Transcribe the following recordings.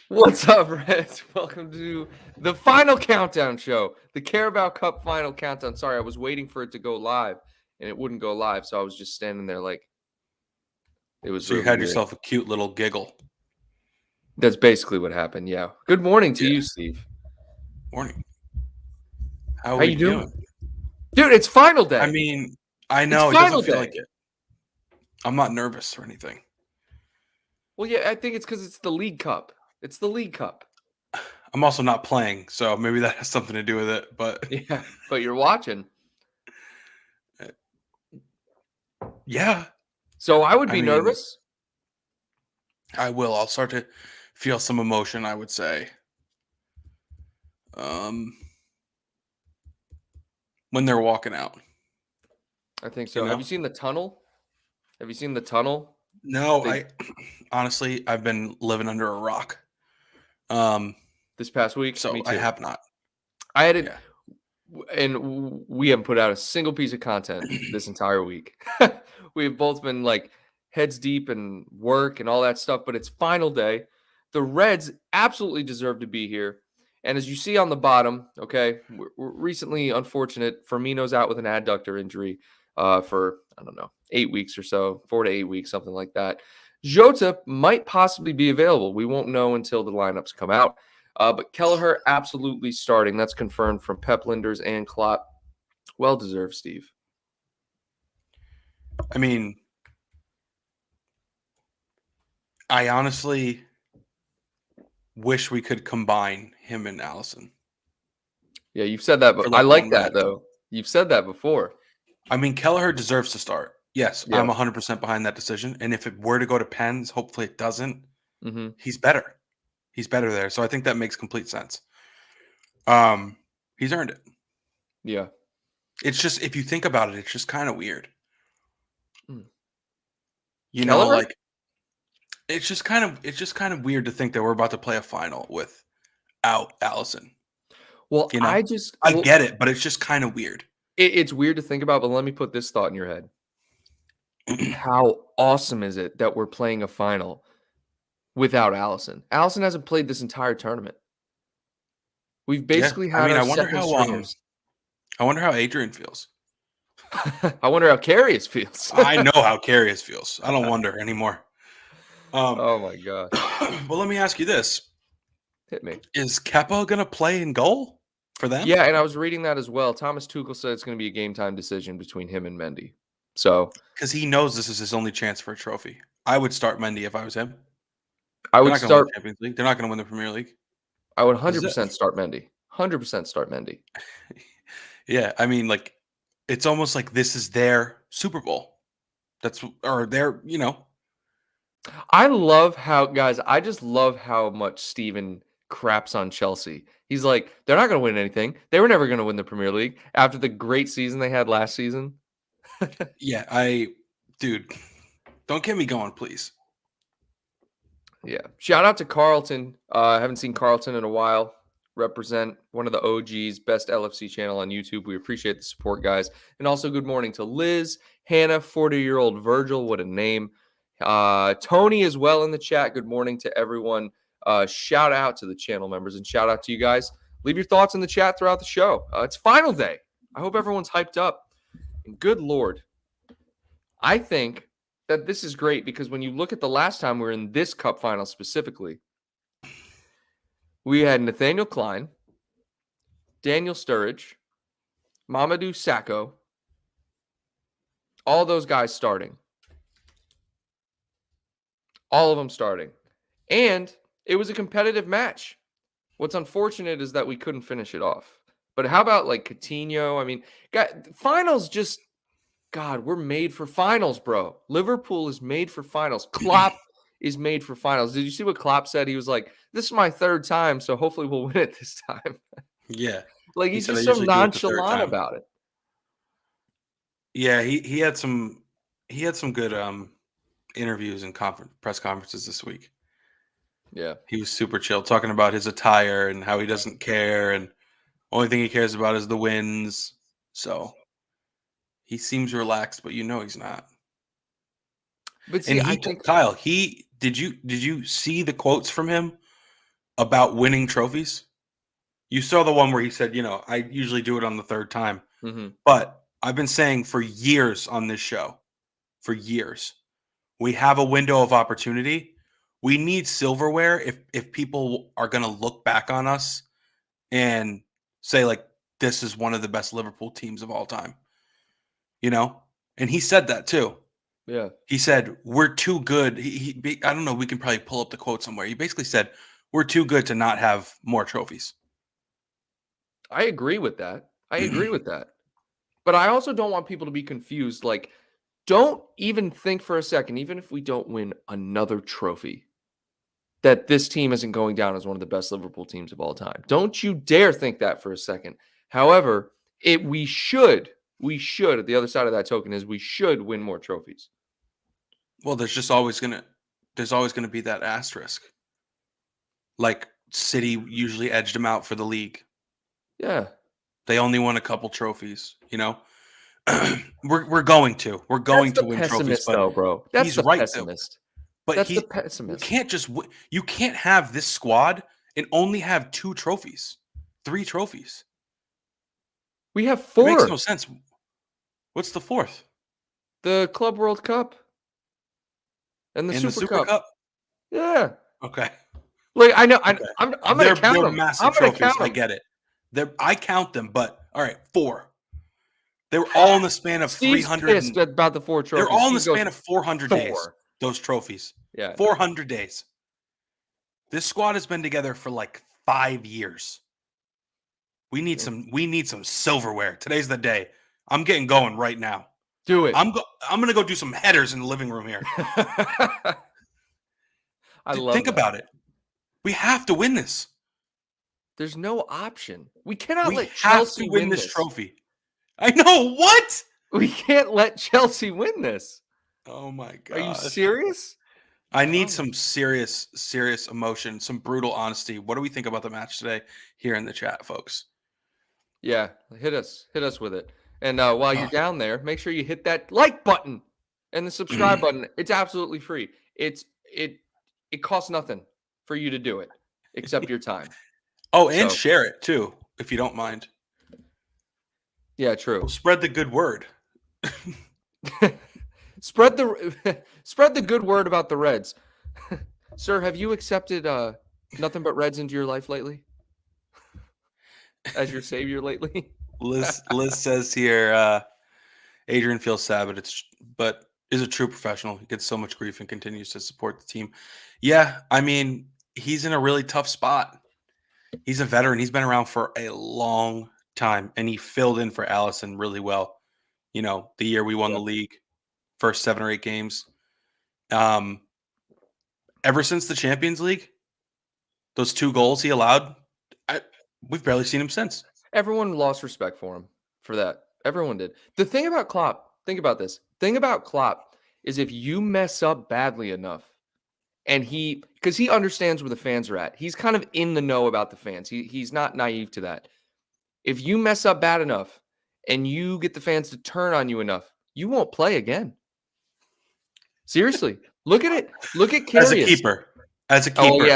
What's up, Reds? Welcome to the final countdown show, the Carabao Cup Final countdown. Sorry, I was waiting for it to go live, and it wouldn't go live, so I was just standing there like it was So you really had weird. yourself a cute little giggle. That's basically what happened. Yeah. Good morning to Yeah. you, Steve. Morning. How are How we you doing, doing? dude? It's final day. I mean, I It's know it final doesn't feel day. like it. I'm not nervous or anything. Well, yeah, I think it's because it's the League Cup. It's the League Cup. I'm also not playing, so maybe that has something to do with it. But Yeah, but you're watching, yeah, so I would I be mean, nervous. I will. I'll start to feel some emotion, I would say. Um, when they're walking out. I think You so. Have know? you seen the tunnel? Have you seen the tunnel? No, They I honestly I've been living under a rock. Um, this past week. so Me I too. have not. I had it. Yeah. And we haven't put out a single piece of content this entire week. We've both been like heads deep in work and all that stuff, but it's final day. The Reds absolutely deserve to be here. And as you see on the bottom, okay, we're recently unfortunate. Firmino's out with an adductor injury for, I don't know, 8 weeks or so, 4 to 8 weeks, something like that. Jota might possibly be available. We won't know until the lineups come out. But Kelleher absolutely starting. That's confirmed from Pep Linders and Klopp. Well deserved, Steve. I mean, I honestly wish we could combine him and Allison Yeah, you've said that, but for I like like one that matchup. though. You've said that before. I mean, Kelleher deserves to start. Yes, Yeah. I'm 100% behind that decision. And if it were to go to Pens, hopefully it doesn't. Mm-hmm. He's better. He's better there. So I think that makes complete sense. He's earned it. Yeah. It's just if you think about it, it's just kind of weird. Mm. You know, Kelleher? like it's just kind of weird to think that we're about to play a final without Allison. Well, You know, I well, get it, but it's just kind of weird. it's weird to think about, but let me put this thought in your head. How awesome is it that we're playing a final without Allison? Allison hasn't played this entire tournament. We've Yeah, basically I had mean, our second stringers. I wonder how Adrian feels. I wonder how Karius feels. I know how Karius feels. I don't wonder anymore. Oh my gosh. Well, let me ask you this: Hit me. is Kepa gonna play in goal for them? Yeah, and I was reading that as well. Thomas Tuchel said it's going to be a game time decision between him and Mendy. So Because he knows this is his only chance for a trophy. I would start Mendy if I was him. I They're would not going to win start. the Champions League. They're not going to win the Premier League. I would This is it. 100% start Mendy. 100% start Mendy. Yeah, I mean, like, it's almost like this is their Super Bowl. That's or their, you know. I love how guys. I just love how much Steven craps on Chelsea. He's like, they're not going to win anything. They were never going to win the Premier League after the great season they had last season. Yeah, dude, don't get me going, please. Yeah. Shout out to Carlton. I haven't seen Carlton in a while. Represent one of the OGs, best LFC channel on YouTube. We appreciate the support, guys. And also, good morning to Liz, Hannah, 40-year-old Virgil. What a name. Tony as well in the chat. Good morning to everyone. Shout out to the channel members and shout out to you guys. Leave your thoughts in the chat throughout the show. It's final day. I hope everyone's hyped up. And good Lord, I think that this is great because when you look at the last time we were in this cup final specifically, we had Nathaniel Klein, Daniel Sturridge, Mamadou Sakho, all those guys starting. All of them starting. And it was a competitive match. What's unfortunate is that we couldn't finish it off. But how about like Coutinho? I mean, finals just, God, we're made for finals, bro. Liverpool is made for finals. Klopp is made for finals. Did you see what Klopp said? He was like, this is my third time, so hopefully we'll win it this time. Yeah, Like, he he's said I just so usually do it the third nonchalant time. about it. Yeah, he had some good interviews and press conferences this week. Yeah. He was super chill, talking about his attire and how he doesn't care, and only thing he cares about is the wins. So he seems relaxed, but you know he's not. But see, And I think Kyle, did you see the quotes from him about winning trophies. You saw the one where he said, I usually do it on the third time. Mm-hmm. But I've been saying for years on this show, for years, we have a window of opportunity. We need silverware if people are going to look back on us and say, like, this is one of the best Liverpool teams of all time. And he said that too. Yeah. He said, we're too good. I don't know. We can probably pull up the quote somewhere. He basically said, we're too good to not have more trophies. I agree with that. But I also don't want people to be confused. Like, don't even think for a second, even if we don't win another trophy, that this team isn't going down as one of the best Liverpool teams of all time. Don't you dare think that for a second. However, we should, at the other side of that token is we should win more trophies. Well, there's always gonna be that asterisk. Like City usually edged them out for the league. Yeah. They only won a couple trophies, We're going to win trophies, but though, bro. That's he's the right pessimist. But That's the you pessimist. can't have this squad and only have 2 trophies, 3 trophies. We have It 4. makes no sense. What's the 4th? The Club World Cup and the Super Cup. Yeah. Okay. Like I know, Okay. I'm gonna count They're them. massive I'm gonna trophies. count them. I get it. I count them, but all right, 4. They were all in the span of Steve's 300. pissed about the 4 trophies. They're all in the Steve span goes, of 400 4. days. Those trophies. Yeah. 400 days. This squad has been together for like 5 years. We need some silverware. Today's the day. I'm getting going right now. Do it. I'm going to go do some headers in the living room here. Think about it. We have to win this. There's no option. We cannot We let have Chelsea to win win this trophy. I know. What? We can't let Chelsea win this. Oh my god. Are you serious? I need some serious emotion, some brutal honesty. What do we think about the match today here in the chat, folks? Yeah, hit us with it. And while you're down there, make sure you hit that like button and the subscribe button. It's absolutely free. It costs nothing for you to do it except your time. Oh, and share it too, if you don't mind. Yeah, true. Spread the good word. Spread the good word about the Reds. Sir, have you accepted nothing but Reds into your life lately? As your savior lately? Liz says here, Adrian feels sad, but is a true professional. He gets so much grief and continues to support the team. Yeah, I mean, he's in a really tough spot. He's a veteran. He's been around for a long time, and he filled in for Allison really well. The year we won the league, first 7 or 8 games. Ever since the Champions League, those 2 goals he allowed, we've barely seen him since. Everyone lost respect for him for that. Everyone did. The thing about Klopp, think about this. Thing about Klopp is if you mess up badly enough, and because he understands where the fans are at. He's kind of in the know about the fans. He's not naive to that. If you mess up bad enough and you get the fans to turn on you enough, you won't play again. Seriously. Look at it. Look at Karius. As a keeper. As a keeper.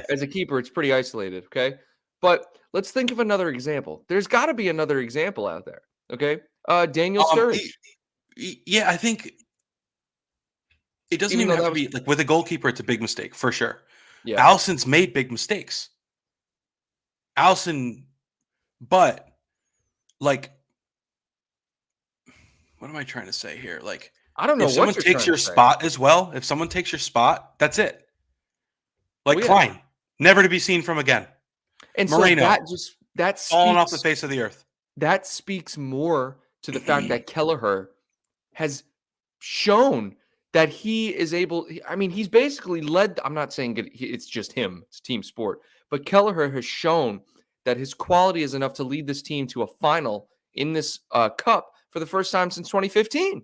As a keeper, it's pretty isolated, okay? But let's think of another example. There's got to be another example out there, okay? Daniel Sturridge. Yeah, I think it doesn't even have to be like with a goalkeeper. It's a big mistake for sure. Yeah, Allison's made big mistakes. But like, what am I trying to say here? Like, I don't know. If someone takes your spot as well, if someone takes your spot, that's it. Like Klein, never to be seen from again. And Moreno, so that's falling off the face of the earth. That speaks more to the fact that Kelleher has shown that he is able. I mean, he's basically led. I'm not saying it's just him; it's a team sport. But Kelleher has shown that his quality is enough to lead this team to a final in this cup for the first time since 2015.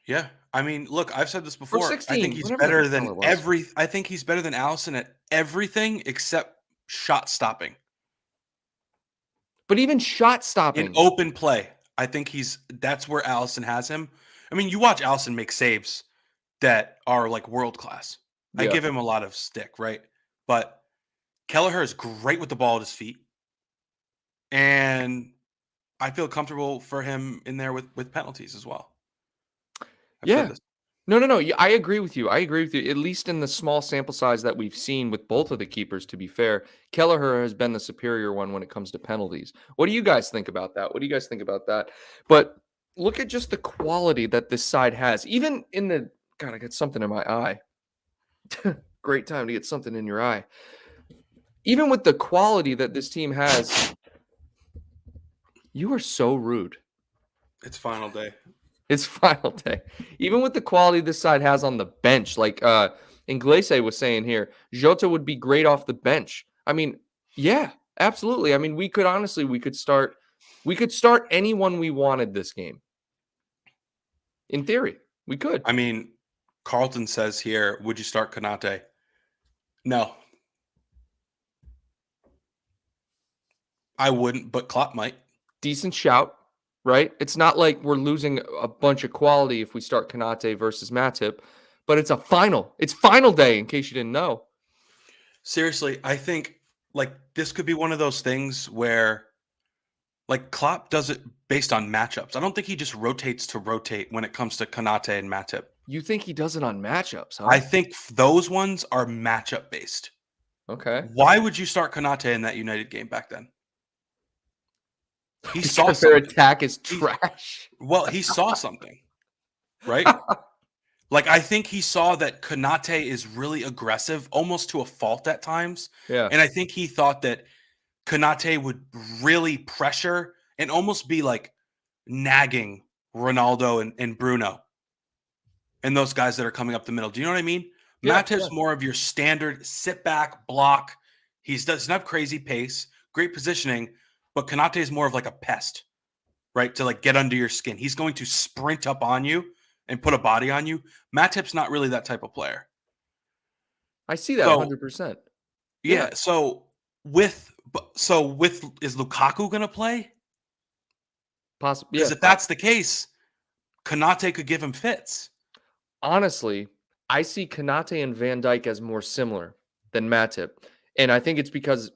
Yeah, I mean, look, I've said this before. 16, I think he's better than I think he's better than Allison at everything except shot stopping. But even shot stopping in open play, I think that's where Allison has him. I mean, you watch Allison make saves that are like world class. Yeah. I give him a lot of stick, right? But Kelleher is great with the ball at his feet. And I feel comfortable for him in there with penalties as well. I've said Yeah. this. No. I agree with you. I agree with you. At least in the small sample size that we've seen with both of the keepers, to be fair, Kelleher has been the superior one when it comes to penalties. What do you guys think about that? What do you guys think about that? But look at just the quality that this side has. Even in the God, I got something in my eye. Great time to get something in your eye. Even with the quality that this team has, you are so rude. It's final day. It's final day. Even with the quality this side has on the bench, like Inglese was saying here, Jota would be great off the bench. I mean, yeah, absolutely. I mean, we could start anyone we wanted this game. In theory, we could. I mean, Carlton says here, would you start Konate? No. I wouldn't, but Klopp might. Decent shout, right? It's not like we're losing a bunch of quality if we start Konate versus Matip, but it's a final. It's final day, in case you didn't know. Seriously, I think like this could be one of those things where like Klopp does it based on matchups. I don't think he just rotates to rotate when it comes to Konate and Matip. You think he does it on matchups, huh? I think those ones are matchup based. Okay. Why would you start Konate in that United game back then? He saw Because their something. attack is trash. Well, he saw something, right? Like, I think he saw that Konate is really aggressive, almost to a fault at times. Yeah. And I think he thought that Konate would really pressure and almost be like nagging Ronaldo and Bruno and those guys that are coming up the middle. Do you know what I mean? Yeah, Matip's more of your standard sit back, block. He doesn't have crazy pace, great positioning, but Konate is more of like a pest, right? To like get under your skin. He's going to sprint up on you and put a body on you. Matip's not really that type of player. I see that So 100%. yeah. So with is Lukaku going to play? Possibly. Because Yeah. if that's the case, Konate could give him fits. Honestly, I see Konate and Van Dijk as more similar than Matip. And I think it's because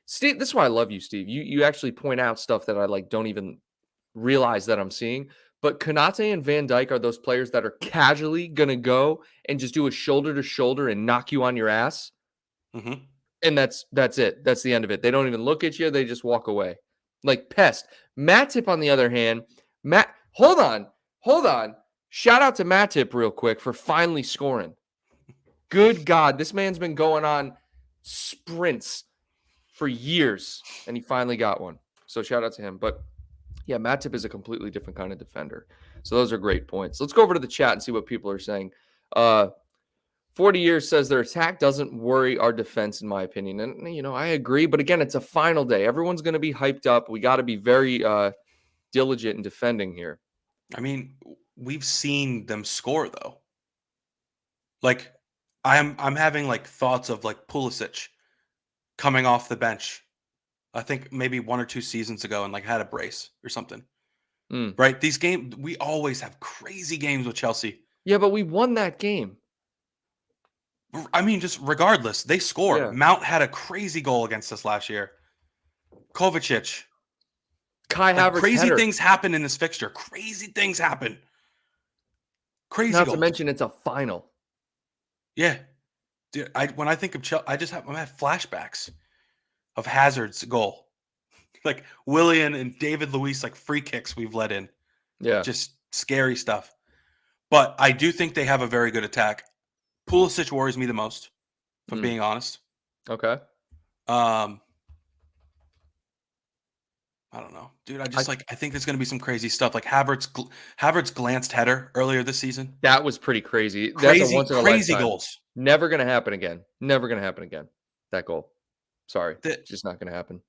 Steve, this is why I love you, Steve. You actually point out stuff that I like don't even realize that I'm seeing. But Konate and Van Dijk are those players that are casually gonna go and just do a shoulder to shoulder and knock you on your ass. Mm-hmm. And that's it. That's the end of it. They don't even look at you. They just walk away. Like pest. Matip, on the other hand, hold on. Shout out to Matip real quick for finally scoring. Good God, this man's been going on sprints for years, and he finally got one. So shout out to him. But yeah, Matip is a completely different kind of defender. So those are great points. Let's go over to the chat and see what people are saying. 40 years says their attack doesn't worry our defense, in my opinion. And, you know, I agree. But again, it's a final day. Everyone's going to be hyped up. We got to be very diligent in defending here. I mean, we've seen them score though. Like, I'm having like thoughts of like Pulisic coming off the bench. I think maybe 1 or 2 seasons ago and like had a brace or something. Right? These games, we always have crazy games with Chelsea. Yeah, but we won that game. I mean, just regardless, they score. Yeah. Mount had a crazy goal against us last year. Kovacic. Kai Havertz Crazy header. things happen in this fixture. Crazy things happen. Crazy Not goals. to mention it's a final. Yeah. Dude, when I think of Chelsea, I have flashbacks of Hazard's goal. Like Willian and David Luiz, like free kicks we've let in. Yeah. Just scary stuff. But I do think they have a very good attack. Pulisic worries me the most, if I'm being honest. Okay. I don't know. Dude, I think there's going to be some crazy stuff. Like Havertz glanced header earlier this season. That was pretty crazy. Crazy, That's a once in a crazy lifetime. goals. Never going to happen again. Never going to happen again. That goal. Sorry. It's just not going to happen.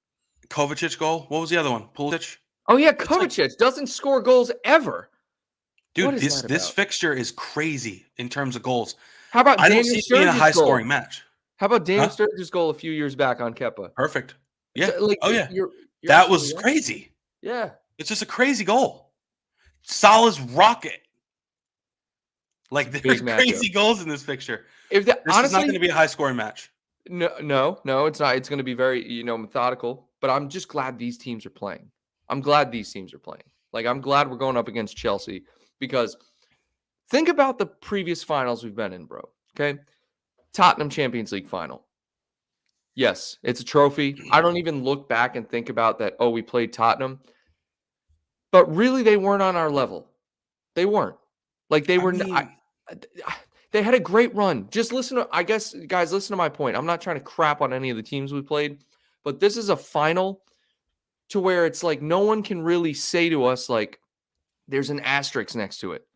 Kovacic goal. What was the other one? Pulisic? Oh, yeah. Kovacic doesn't score goals ever. Dude, this fixture is crazy in terms of goals. How about I don't Daniel see it being a Sturridge's high-scoring goal? match. How about Daniel Sturridge's goal a few years back on Kepa? Perfect. Yeah. Like, yeah. You're that was crazy. Yeah. It's just a crazy goal. Salah's rocket. Like, there's crazy goals in this fixture. This is not going to be a high-scoring match. No, it's not. It's going to be very, methodical. But I'm just glad these teams are playing. I'm glad these teams are playing. Like, I'm glad we're going up against Chelsea because think about the previous finals we've been in, bro. Okay. Tottenham Champions League final. Yes, it's a trophy. I don't even look back and think about that. Oh, we played Tottenham. But really, they weren't on our level. They weren't. Like, they I were. mean, They had a great run. Just listen to, I guess, guys, listen to my point. I'm not trying to crap on any of the teams we played, but this is a final to where it's like no one can really say to us, like, there's an asterisk next to it,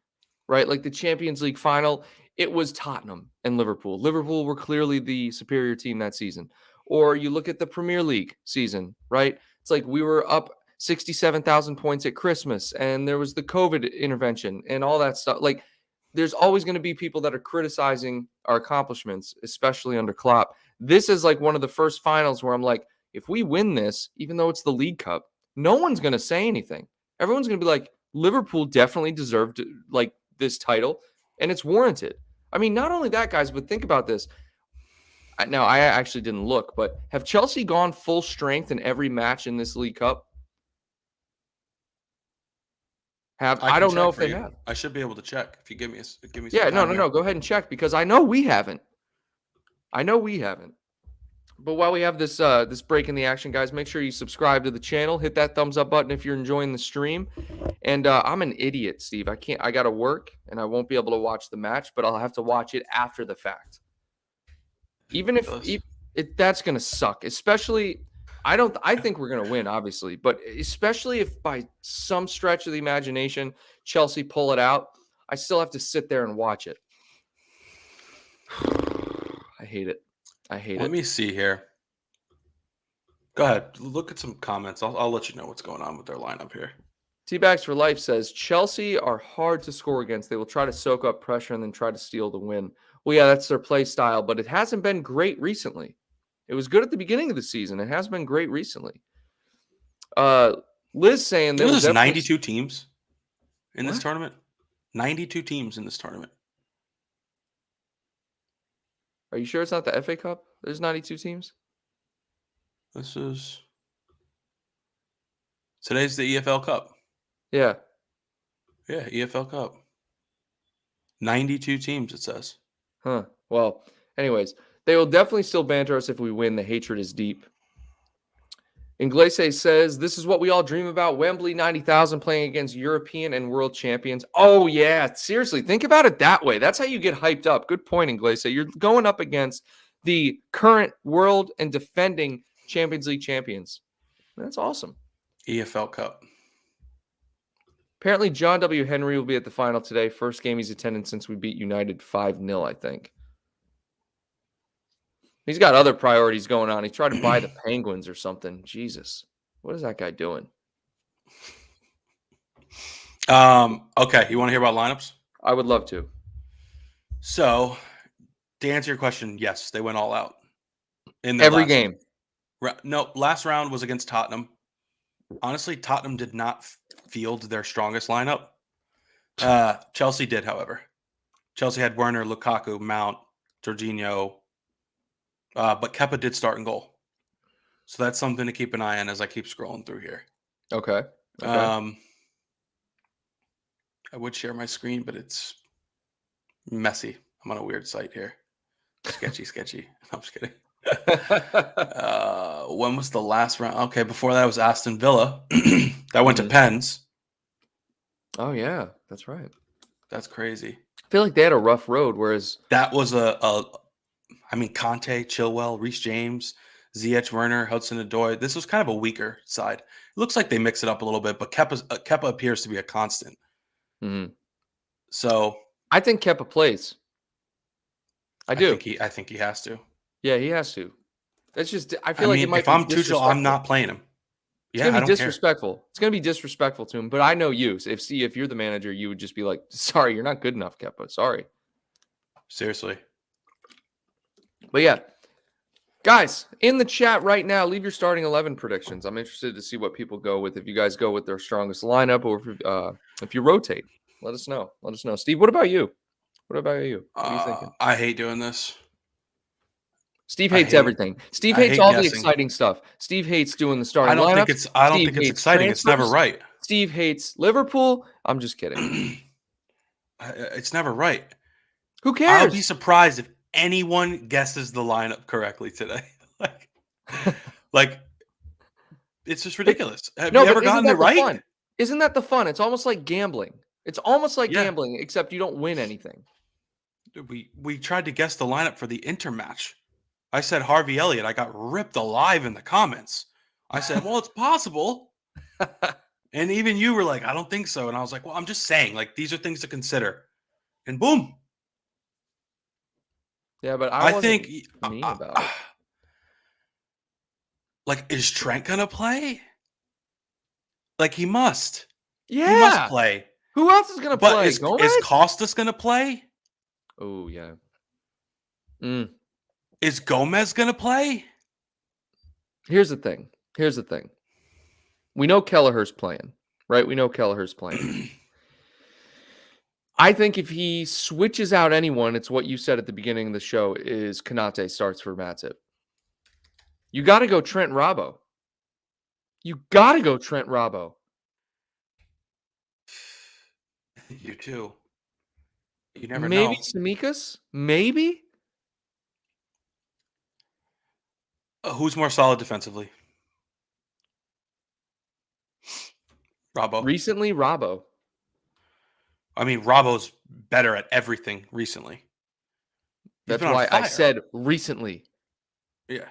right? Like the Champions League final, it was Tottenham and Liverpool. Liverpool were clearly the superior team that season. Or you look at the Premier League season, right? It's like we were up 67,000 points at Christmas and there was the COVID intervention and all that stuff. Like, there's always going to be people that are criticizing our accomplishments, especially under Klopp. This is like one of the first finals where I'm like, if we win this, even though it's the League Cup, no one's going to say anything. Everyone's going to be like, Liverpool definitely deserved like this title, and it's warranted. I mean, not only that, guys, but think about this. Now, I actually didn't look, but have Chelsea gone full strength in every match in this League Cup? I can don't know check if for they you. have. I should be able to check if you give me some Yeah, time here. no. Go ahead and check because I know we haven't. But while we have this break in the action, guys, make sure you subscribe to the channel. Hit that thumbs up button if you're enjoying the stream. And I'm an idiot, Steve. I got to work, and I won't be able to watch the match, but I'll have to watch it after the fact. Even if that's going to suck, especially I think we're going to win, obviously, but especially if by some stretch of the imagination Chelsea pull it out, I still have to sit there and watch it. I hate it. Let me see here. Go ahead. Look at some comments. I'll let you know what's going on with their lineup here. T-Bags for Life says, Chelsea are hard to score against. They will try to soak up pressure and then try to steal the win. Well, yeah, that's their play style, but it hasn't been great recently. It was good at the beginning of the season. It has been great recently. Liz saying There was definitely... 92 teams in this tournament. 92 teams in this tournament. Are you sure it's not the FA Cup? There's 92 teams? Today's the EFL Cup. Yeah. Yeah, EFL Cup. 92 teams, it says. Huh. Well, anyways, they will definitely still banter us if we win. The hatred is deep. Inglese says, this is what we all dream about. Wembley, 90,000 playing against European and world champions. Oh, yeah. Seriously, think about it that way. That's how you get hyped up. Good point, Inglese. You're going up against the current world and defending Champions League champions. That's awesome. EFL Cup. Apparently, John W. Henry will be at the final today. First game he's attended since we beat United 5-0, I think. He's got other priorities going on. He tried to buy the Penguins or something. Jesus. What is that guy doing? Okay. You want to hear about lineups? I would love to. So, to answer your question, yes, they went all out. In every game. No, last round was against Tottenham. Honestly, Tottenham did not field their strongest lineup. Chelsea did, however. Chelsea had Werner, Lukaku, Mount, Jorginho, but Kepa did start in goal. So that's something to keep an eye on as I keep scrolling through here. Okay. I would share my screen, but it's messy. I'm on a weird site here. Sketchy. I'm just kidding. When was the last round? Okay, before that was Aston Villa. That went to Pens. Oh, yeah. That's right. That's crazy. I feel like they had a rough road, whereas... That was Conte, Chilwell, Reece James, Ziyech, Werner, Hudson-Odoi. This was kind of a weaker side. It looks like they mix it up a little bit, but Kepa appears to be a constant. Mm-hmm. So... I think Kepa plays. I do. I think he has to. Yeah, he has to. That's just... I feel like it might if I'm Tuchel, I'm not playing him. It's gonna be disrespectful. It's gonna be disrespectful to him. But I know you. If you're the manager, you would just be like, "Sorry, you're not good enough, Kepa. Sorry." Seriously. But yeah, guys, in the chat right now, leave your starting 11 predictions. I'm interested to see what people go with. If you guys go with their strongest lineup, or if you rotate, let us know. Let us know. Steve, what about you? What are you thinking? I hate doing this. Steve I hates hate everything. Steve I hates hate all the guessing. exciting stuff. Steve hates doing the I starting don't think lineups. it's I don't Steve think it's hates exciting. It's never transfers. right. Steve hates Liverpool. I'm just kidding. It's never right. Who I'll be cares? surprised if anyone guesses the lineup correctly today. like, like it's just It, ridiculous. Have no, you but ever isn't gotten it that the right? fun? Isn't that the fun? It's almost like gambling. It's almost like Yeah. gambling, except you don't win anything. We tried to guess the lineup for the Inter match. I said Harvey Elliott. I got ripped alive in the comments. I said, well, it's possible. And even you were like, I don't think so. And I was like, well, I'm just saying, like, these are things to consider. And boom. Yeah, but I wasn't think, mean about it. like, is Trent going to play? Like, he must. He must Yeah. play. Who else is going to But play? is Gomez? Costas going to play? Oh, yeah. Is Gomez going to play? Here's the thing. We know Kelleher's playing, right? We know Kelleher's playing. I think if he switches out anyone, it's what you said at the beginning of the show, is Konate starts for Matip. You got to go Trent Robbo. You got to go Trent Robbo. You too. You never Maybe know. Samikas? Maybe? Who's more solid defensively? Robbo. Recently, Robbo. I mean, Robbo's better at everything recently. He's That's been on why I fire. said recently. Yeah.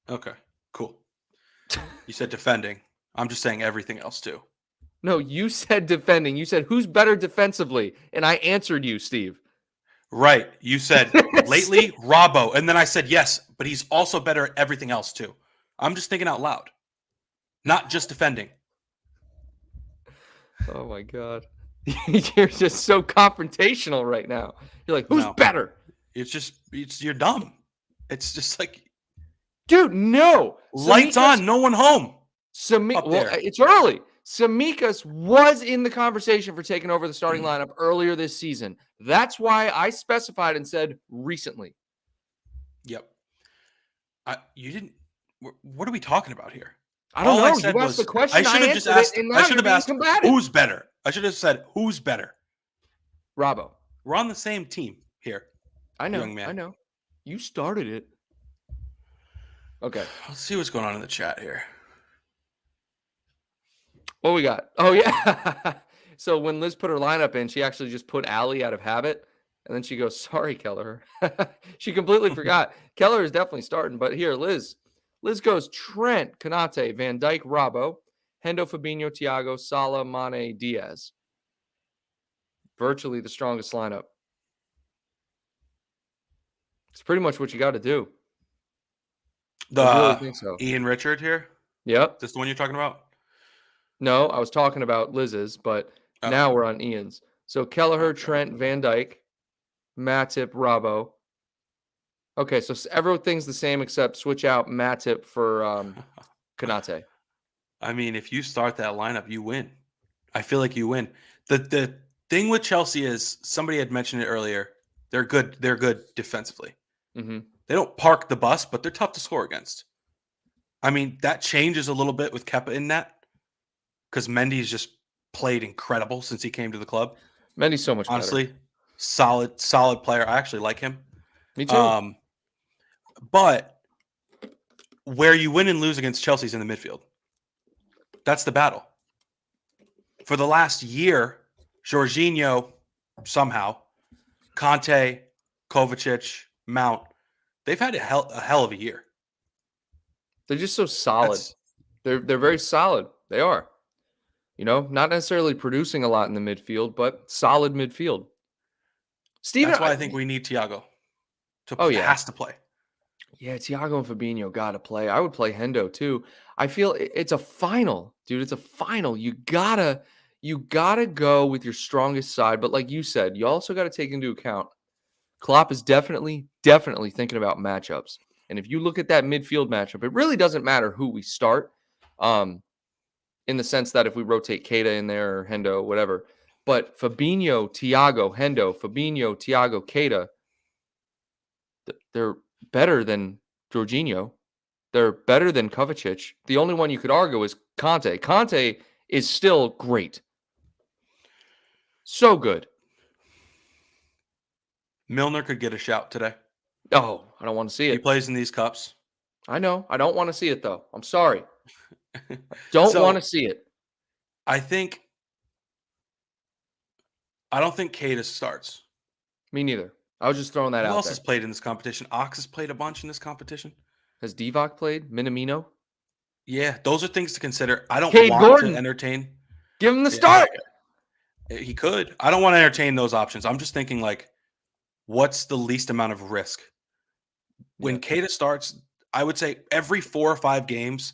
Okay. Cool. You said defending. I'm just saying everything else too. No, you said defending. You said, who's better defensively? And I answered you, Steve. Right. You said lately Robbo, and then I said yes, but he's also better at everything else too. I'm just thinking out loud, not just defending. Oh my God. You're just so confrontational right now. You're like, who's No. better? You're dumb. It's just like, dude, no. lights on, no one home. Well, there. it's early. Samikas was in the conversation for taking over the starting lineup earlier this season. That's why I specified and said recently. Yep. You didn't. What are we talking about here? I don't All know. I said You asked was, the question. I should have just asked. I should have asked who's better. I should have said who's better. Robbo. We're on the same team here. I know. Young man. I know. You started it. Okay. Let's see what's going on in the chat here. What we got? Oh, yeah. So when Liz put her lineup in, she actually just put Allie out of habit. And then she goes, sorry, Keller. She completely forgot. Keller is definitely starting. But here, Liz. Liz goes Trent, Konate, Van Dijk, Robbo, Hendo, Fabinho, Thiago, Salah, Mane, Diaz. Virtually the strongest lineup. It's pretty much what you got to do. I really think so. Ian Richard here? Yep. Is this the one you're talking about? No, I was talking about Liz's, but now we're on Ian's. So Kelleher, Trent, Van Dijk, Matip, Robbo. Okay, so everything's the same except switch out Matip for Konate. I mean, if you start that lineup, you win. I feel like you win. The thing with Chelsea is, somebody had mentioned it earlier, they're good. They're good defensively. Mm-hmm. They don't park the bus, but they're tough to score against. I mean, that changes a little bit with Kepa in that, because Mendy's just played incredible since he came to the club. Mendy's so much honestly better. solid player. I actually like him. Me too. But where you win and lose against Chelsea's in the midfield. That's the battle. For the last year, Jorginho, somehow, Conte, Kovacic, Mount, they've had a hell of a year. They're just so solid. They're very solid. They are. You know, not necessarily producing a lot in the midfield, but solid midfield. Steven, that's why I think we need Thiago. Has to play. Yeah, Thiago and Fabinho got to play. I would play Hendo too. I feel it's a final, dude. It's a final. You gotta go with your strongest side. But like you said, you also got to take into account Klopp is definitely thinking about matchups. And if you look at that midfield matchup, it really doesn't matter who we start. In the sense that if we rotate Keita in there or Hendo, whatever. But Fabinho, Thiago, Hendo, Fabinho, Thiago, Keita, better than Jorginho. They're better than Kovacic. The only one you could argue is Conte. Conte is still great. So good. Milner could get a shout today. Oh, I don't want to see He it. plays in these cups. I know. I don't want to see it, though. I'm sorry. Don't want to see it. I don't think Keita starts. Me neither. I was just throwing that Who out else there. has played in this competition? Ox has played a bunch in this competition. Has Divock played? Minamino? Yeah, those are things to consider. I don't Cade want Gordon. to entertain. Give him the start. He could. I don't want to entertain those options. I'm just thinking, like, what's the least amount of risk? When Keita starts, I would say every 4 or 5 games,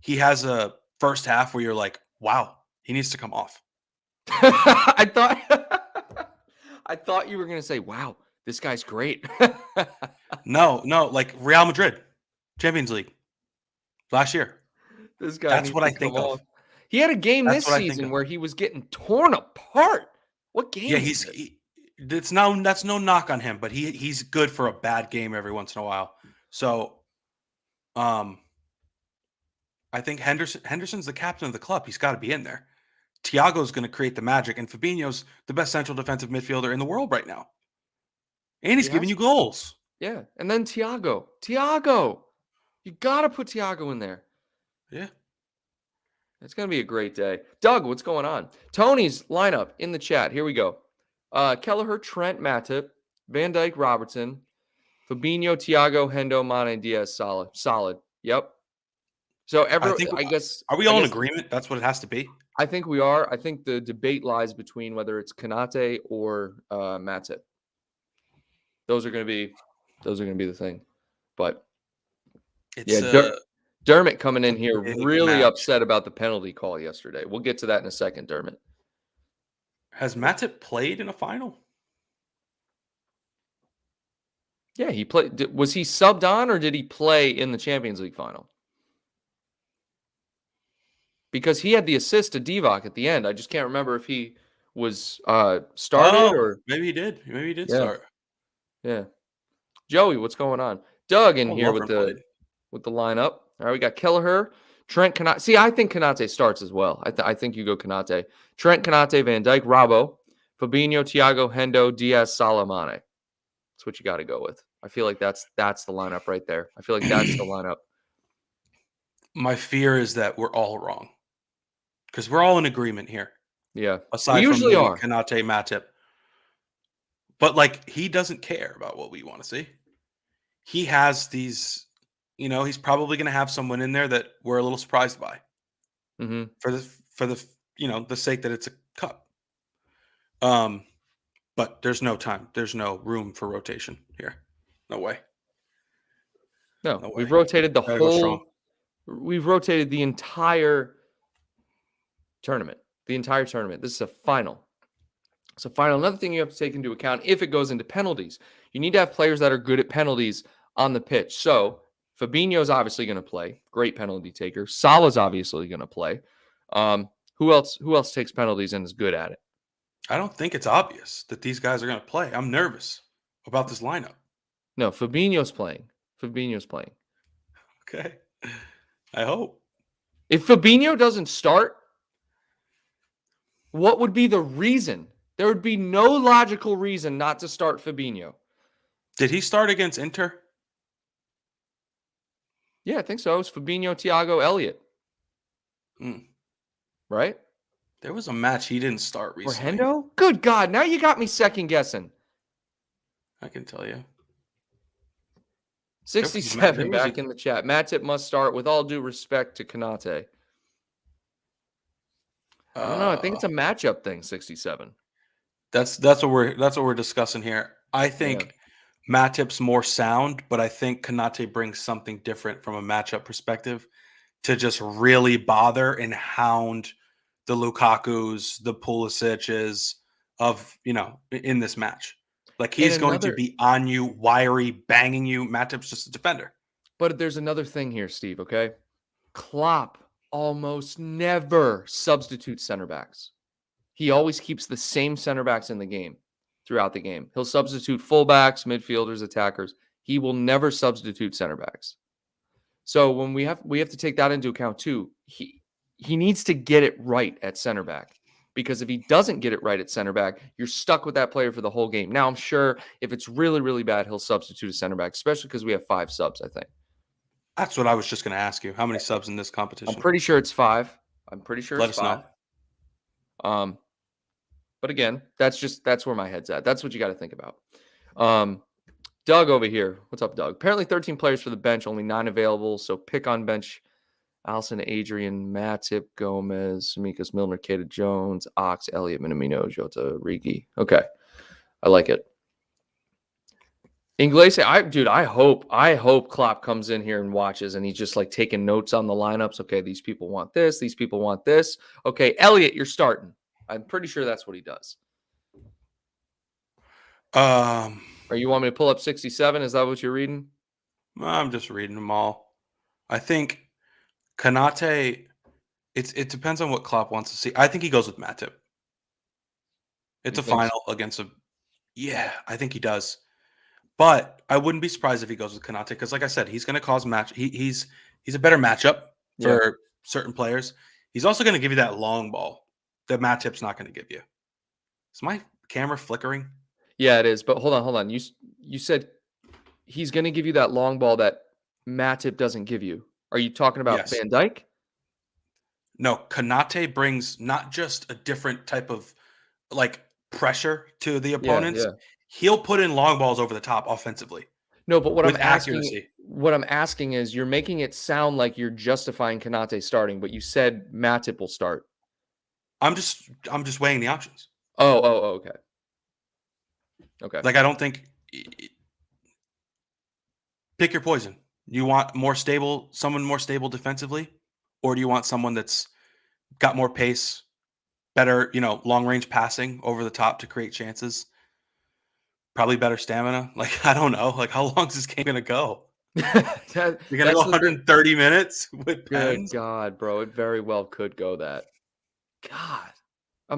he has a first half where you're like, wow, he needs to come off. I thought you were going to say, wow, this guy's great. No, like Real Madrid, Champions League last year. This guy That's needs what to I think come of. off. He had a game That's this what I think season of. where he was getting torn apart. What game? Yeah, is this? that's no knock on him, but he's good for a bad game every once in a while. So, I think Henderson's the captain of the club. He's got to be in there. Thiago's going to create the magic, and Fabinho's the best central defensive midfielder in the world right now. And he's giving you goals. Yeah, and then Thiago, you got to put Thiago in there. Yeah. It's going to be a great day. Doug, what's going on? Tony's lineup in the chat. Here we go. Kelleher, Trent, Matip, Van Dijk, Robertson, Fabinho, Thiago, Hendo, Mane, Diaz, solid. Yep. So I guess are we all in agreement? That's what it has to be. I think we are. I think the debate lies between whether it's Konate or Matip. Those are going to be the thing. But Dermot coming in here really upset about the penalty call yesterday. We'll get to that in a second, Dermot. Has Matip played in a final? Yeah, he played. Was he subbed on or did he play in the Champions League final? Because he had the assist to Divock at the end. I just can't remember if he was started or maybe he did. Maybe he did start. Yeah. Joey, what's going on? Doug in here with the lineup. All right, we got Kelleher, Trent, Konate. See, I think Konate starts as well. I think you go Konate. Trent, Konate, Van Dijk, Robbo, Fabinho, Thiago, Hendo, Diaz, Salah, Mane. That's what you got to go with. I feel like that's the lineup right there. I feel like that's the lineup. My fear is that we're all wrong because we're all in agreement here. Yeah, aside we usually from are. Konate, Matip, but like he doesn't care about what we want to see. He has these, he's probably going to have someone in there that we're a little surprised by, for the the sake that it's a cup. But there's no time. There's no room for rotation here. No way. No, we've rotated the whole. We've rotated the entire tournament. This is a final. It's a final. Another thing you have to take into account if it goes into penalties, you need to have players that are good at penalties on the pitch. So Fabinho's obviously going to play. Great penalty taker. Salah's obviously going to play. Who else takes penalties and is good at it? I don't think it's obvious that these guys are going to play. I'm nervous about this lineup. No, Fabinho's playing. Okay. I hope. If Fabinho doesn't start, what would be the reason? There would be no logical reason not to start Fabinho. Did he start against Inter? Yeah, I think so. It was Fabinho, Thiago, Elliott. Right? There was a match he didn't start recently. Or Hendo? Good God, now you got me second guessing. I can tell you. 67 back in the chat. Matip must start with all due respect to Konate. I don't know. I think it's a matchup thing, 67. That's what we're discussing here. I think Matip's more sound, but I think Konate brings something different from a matchup perspective to just really bother and hound the Lukaku's, the Pulisic's of, in this match. Like he's going to be on you, wiry, banging you. Matip's just a defender. But there's another thing here, Steve, okay? Klopp almost never substitutes center backs. He always keeps the same center backs in the game throughout the game. He'll substitute fullbacks, midfielders, attackers. he will never substitute center backs. So when we have to take that into account too. He needs to get it right at center back, because if he doesn't get it right at center back, you're stuck with that player for the whole game. Now, I'm sure if it's really, really bad, he'll substitute a center back, especially because we have 5 subs, I think. That's what I was just going to ask you. How many subs in this competition? I'm pretty sure it's 5. Let us know. But again, that's where my head's at. That's what you got to think about. Doug over here. What's up, Doug? Apparently 13 players for the bench, only 9 available. So pick on bench: Allison, Adrian, Matip, Gomez, Samikas, Milner, Keita, Jones, Ox, Elliott, Minamino, Jota, Rigi. Okay. I like it. Inglese, I hope Klopp comes in here and watches and he's just like taking notes on the lineups. Okay, these people want this. These people want this. Okay, Elliott, you're starting. I'm pretty sure that's what he does. Or you want me to pull up 67? Is that what you're reading? I'm just reading them all. I think Konate, it depends on what Klopp wants to see. I think he goes with Matip. It's a final against yeah, I think he does. But I wouldn't be surprised if he goes with Konate, because like I said, he's going to cause he's a better matchup for certain players. He's also going to give you that long ball that Matip's not going to give you. Is my camera flickering? Yeah, it is. But hold on. You said he's going to give you that long ball that Matip doesn't give you. Are you talking about Van Dijk? No, Konate brings not just a different type of like pressure to the opponents. Yeah. He'll put in long balls over the top offensively. No, but what I'm asking is, you're making it sound like you're justifying Konate starting, but you said Matip will start. I'm just weighing the options. Oh, okay. Like, I don't think pick your poison. You want someone more stable defensively, or do you want someone that's got more pace, better, long range passing over the top to create chances? Probably better stamina. Like, I don't know. Like, how long is this game gonna go? You're gonna go 130 minutes with pens? Good God, bro. It very well could go that. God. Oh,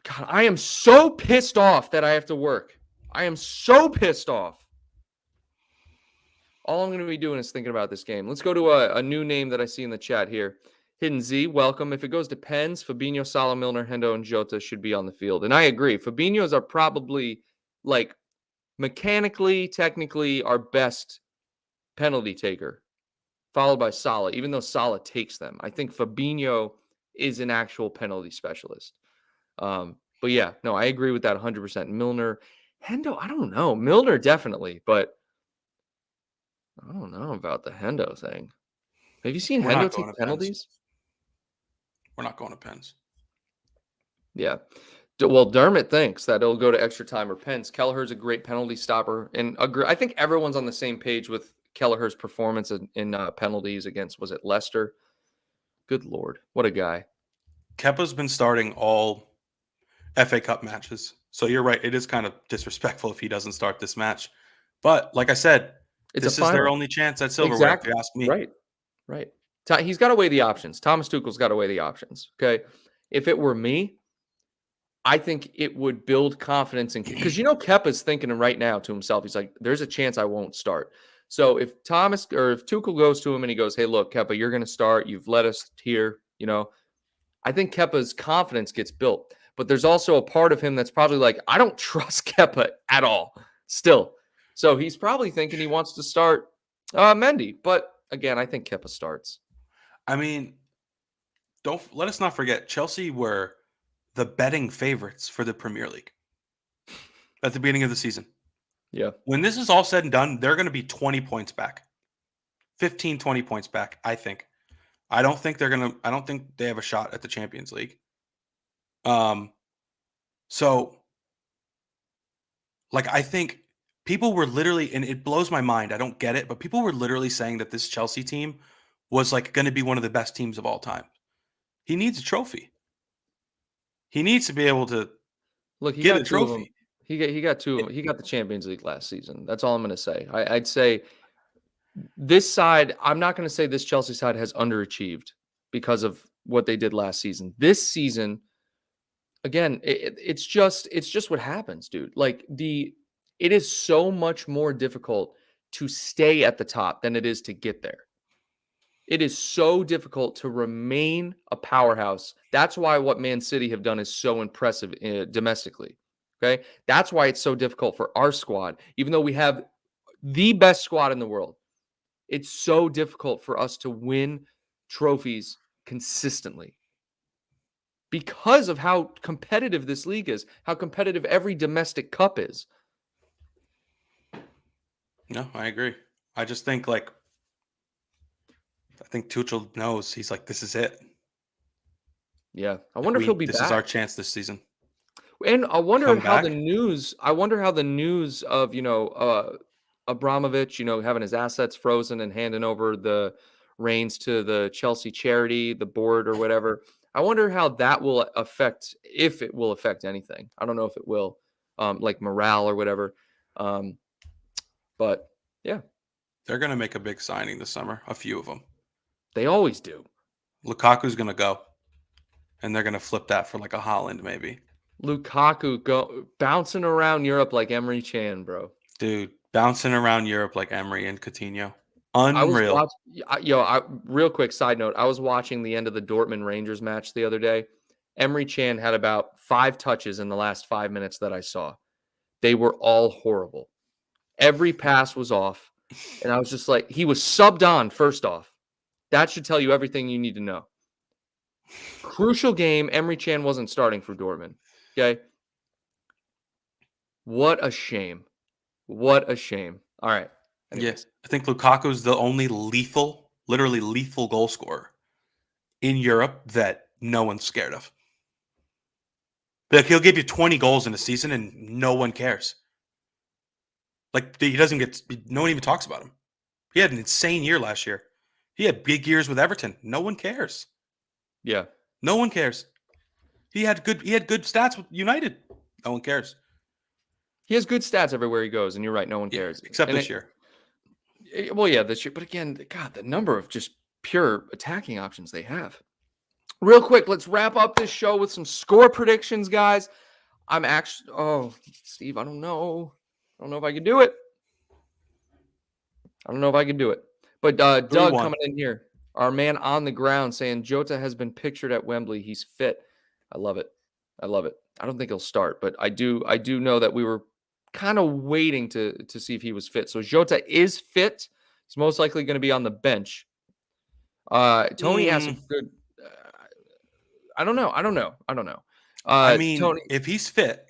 God, I am so pissed off that I have to work. I am so pissed off. All I'm going to be doing is thinking about this game. Let's go to a new name that I see in the chat here. Hidden Z, welcome. If it goes to pens, Fabinho, Salah, Milner, Hendo, and Jota should be on the field. And I agree. Fabinho's are probably, like, mechanically, technically, our best penalty taker, followed by Salah, even though Salah takes them. I think Fabinho is an actual penalty specialist. But yeah, no, I agree with that 100%. Milner, Hendo, I don't know. Milner definitely, but I don't know about the Hendo thing. Have you seen Hendo take penalties? We're not going to pens. Yeah. Well, Dermot thinks that it'll go to extra time or pens. Kelleher's a great penalty stopper. And I think everyone's on the same page with Kelleher's performance in penalties against, was it Leicester? Good Lord. What a guy. Kepa's been starting all FA Cup matches. So you're right. It is kind of disrespectful if he doesn't start this match. But like I said, this is their only chance at silverware, if you ask me. Right. He's got to weigh the options. Thomas Tuchel's got to weigh the options. Okay. If it were me, I think it would build confidence in, because Kepa's thinking right now to himself, he's like, there's a chance I won't start. So if Tuchel goes to him and he goes, hey, look, Kepa, you're going to start. You've led us here. I think Kepa's confidence gets built. But there's also a part of him that's probably like, I don't trust Kepa at all still. So he's probably thinking he wants to start Mendy. But again, I think Kepa starts. I mean, let us not forget, Chelsea were the betting favorites for the Premier League at the beginning of the season. Yeah. When this is all said and done, they're going to be 20 points back. 15, 20 points back, I think. I don't think they have a shot at the Champions League. So, like, I think people were literally, and it blows my mind, I don't get it, but people were literally saying that this Chelsea team was like going to be one of the best teams of all time. He needs a trophy. He needs to be able to get a trophy. He got 2 of them. He got the Champions League last season. That's all I'm going to say. I'd say this side, I'm not going to say this Chelsea side has underachieved because of what they did last season. This season, again, it's just what happens, dude. Like, the It is so much more difficult to stay at the top than it is to get there. It is so difficult to remain a powerhouse. That's why what Man City have done is so impressive domestically. Okay. That's why it's so difficult for our squad, even though we have the best squad in the world. It's so difficult for us to win trophies consistently because of how competitive this league is, how competitive every domestic cup is. No, I agree. I just think I think Tuchel knows. He's like, this is it. Yeah. I wonder if he'll be This is our back. chance this season. And I wonder Come how the back. news of, Abramovich, having his assets frozen and handing over the reins to the Chelsea charity, the board or whatever. I wonder how that will affect, if it will affect anything. I don't know if it will, like morale or whatever. But yeah, They're going to make a big signing this summer. A few of them. they always do. Lukaku's going to go, and they're going to flip that for like a Holland maybe. Lukaku bouncing around Europe like Emery Chan, bro. Dude, bouncing around Europe like Emery and Coutinho. I was Unreal. watching, real quick side note, I was watching the end of the Dortmund Rangers match the other day. Emery Chan had about 5 touches in the last 5 minutes that I saw. They were all horrible. Every pass was off. And I was just like, he was subbed on first off. That should tell you everything you need to know. Crucial game. Emery Chan wasn't starting for Dortmund. Okay. What a shame. What a shame. All right. Yes. Anyways. I think Lukaku's the only literally lethal goal scorer in Europe that no one's scared of. Like, he'll give you 20 goals in a season and no one cares. Like, he doesn't get, no one even talks about him. He had an insane year last year. He had big years with Everton. No one cares. Yeah. No one cares. He had good stats with United. No one cares. He has good stats everywhere he goes, and you're right, no one cares. Except And this year. Well, yeah, this year. But again, God, the number of just pure attacking options they have. Real quick, let's wrap up this show with some score predictions, guys. Steve, I don't know. I don't know if I can do it. But Doug 3-1. coming in here, our man on the ground saying Jota has been pictured at Wembley. He's fit. I love it. I don't think he'll start, but I do know that we were kind of waiting to see if he was fit. So Jota is fit. He's most likely going to be on the bench. Tony asked a good. I don't know. I mean, Tony, if he's fit,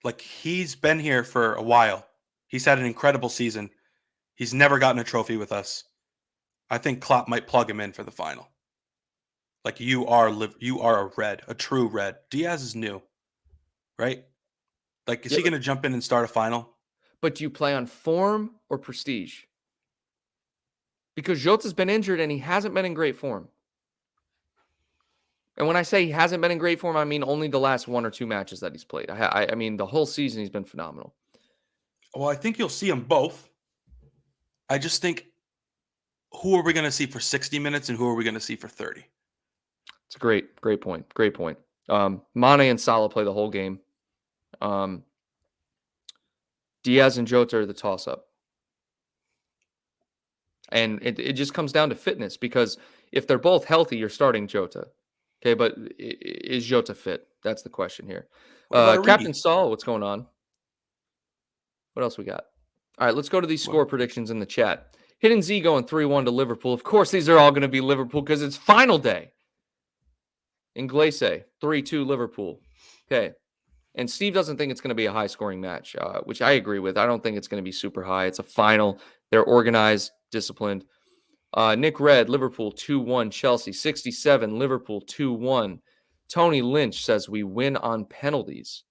like, he's been here for a while. He's had an incredible season. He's never gotten a trophy with us. I think Klopp might plug him in for the final. Like, you are a true red. Diaz is new, right? Like, is he going to jump in and start a final? But do you play on form or prestige? Because Jota's been injured and he hasn't been in great form. And when I say he hasn't been in great form, I mean only the last 1 or 2 matches that he's played. I mean the whole season he's been phenomenal. Well, I think you'll see them both. I just think, who are we going to see for 60 minutes and who are we going to see for 30? It's a great point. Great point. Mane and Salah play the whole game. Diaz and Jota are the toss-up. And it just comes down to fitness, because if they're both healthy, you're starting Jota. Okay, but is Jota fit? That's the question here. Captain Saul, what's going on? What else we got? All right, let's go to these score predictions in the chat. Hidden Z going 3-1 to Liverpool. Of course, these are all going to be Liverpool because it's final day. Inglese, 3-2 Liverpool. Okay. And Steve doesn't think it's going to be a high-scoring match, which I agree with. I don't think it's going to be super high. It's a final. They're organized, disciplined. Nick Red, Liverpool 2-1. Chelsea 67. Liverpool 2-1. Tony Lynch says we win on penalties.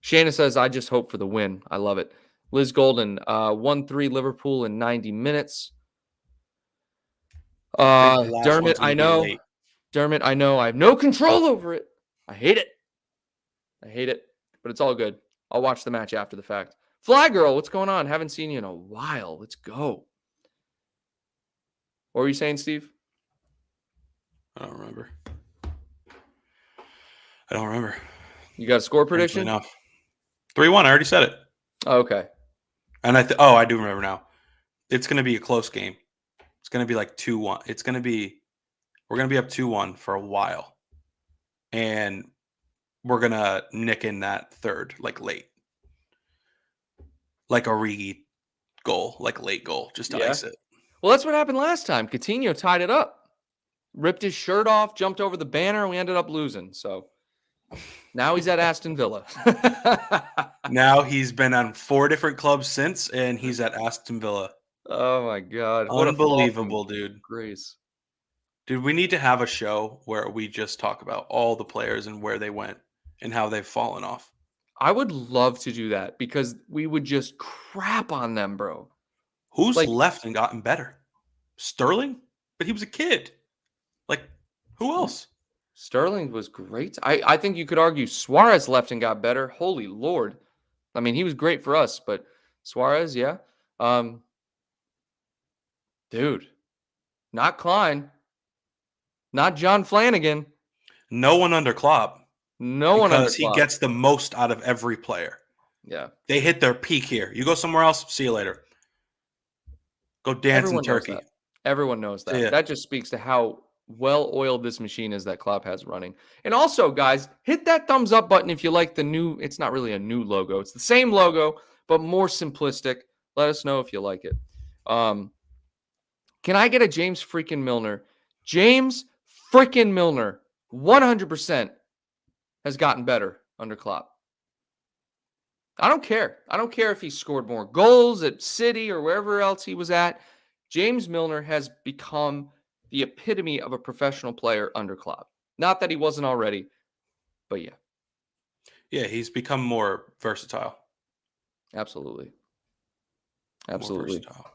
Shana says, I just hope for the win. I love it. Liz Golden, 1-3 Liverpool in 90 minutes. Dermot, I know. Dermot, I know. I have no control over it. I hate it. But it's all good. I'll watch the match after the fact. Fly Girl, what's going on? Haven't seen you in a while. Let's go. What were you saying, Steve? I don't remember. I don't remember. You got a score Strangely prediction? enough. 3-1. I already said it. Okay. And I do remember now. It's going to be a close game. It's going to be like 2-1. We're going to be up 2-1 for a while. And we're going to nick in that third, like late. Like a Origi goal, like late goal, just to Yeah. ice it. Well, that's what happened last time. Coutinho tied it up. Ripped his shirt off, jumped over the banner, and we ended up losing. So now he's at Aston Villa. Now he's been on 4 different clubs since, and he's at Aston Villa. Oh my God. What Unbelievable, a fall dude. from grace. Dude, we need to have a show where we just talk about all the players and where they went and how they've fallen off. I would love to do that because we would just crap on them, bro. Who's Like- left and gotten better? Sterling? But he was a kid. Like, who else? Sterling was great. I think you could argue Suarez left and got better. Holy Lord. I mean, he was great for us, but Suarez, yeah. Dude, not Klein. Not John Flanagan. No one under Klopp. No one under Because he Klopp. gets the most out of every player. Yeah. They hit their peak here. You go somewhere else, see you later. Go dance Everyone in Turkey. knows that. Everyone knows that. Yeah. That just speaks to how well-oiled this machine is that Klopp has running. And also, guys, hit that thumbs up button if you like the new, it's not really a new logo. It's the same logo, but more simplistic. Let us know if you like it. Can I get a James freaking Milner? James freaking Milner, 100% has gotten better under Klopp. I don't care. I don't care if he scored more goals at City or wherever else he was at. James Milner has become the epitome of a professional player under Klopp. Not that he wasn't already, but yeah. Yeah, he's become more versatile. Absolutely. More Absolutely. versatile.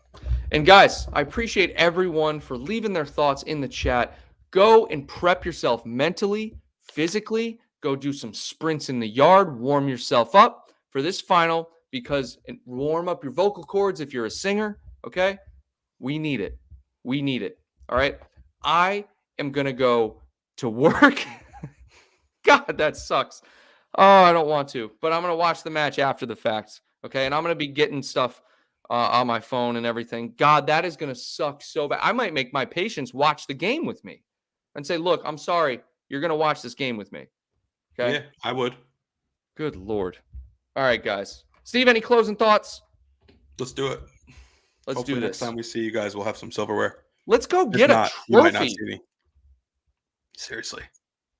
And guys, I appreciate everyone for leaving their thoughts in the chat. Go and prep yourself mentally, physically. Go do some sprints in the yard. Warm yourself up for this final because warm up your vocal cords if you're a singer, okay? We need it. We need it. All right? I am going to go to work. God, that sucks. Oh, I don't want to. But I'm going to watch the match after the fact, okay? And I'm going to be getting stuff on my phone and everything. God, that is going to suck so bad. I might make my patients watch the game with me and say, look, I'm sorry. You're going to watch this game with me. Okay? Yeah, I would. Good Lord. All right, guys. Steve, any closing thoughts? Let's do it. Let's Hopefully do next this. time we see you guys, we'll have some silverware. Let's go If get not, a you might not trophy. see me. Seriously.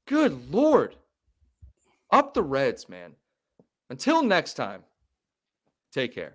Good Lord. Up the Reds, man. Until next time, take care.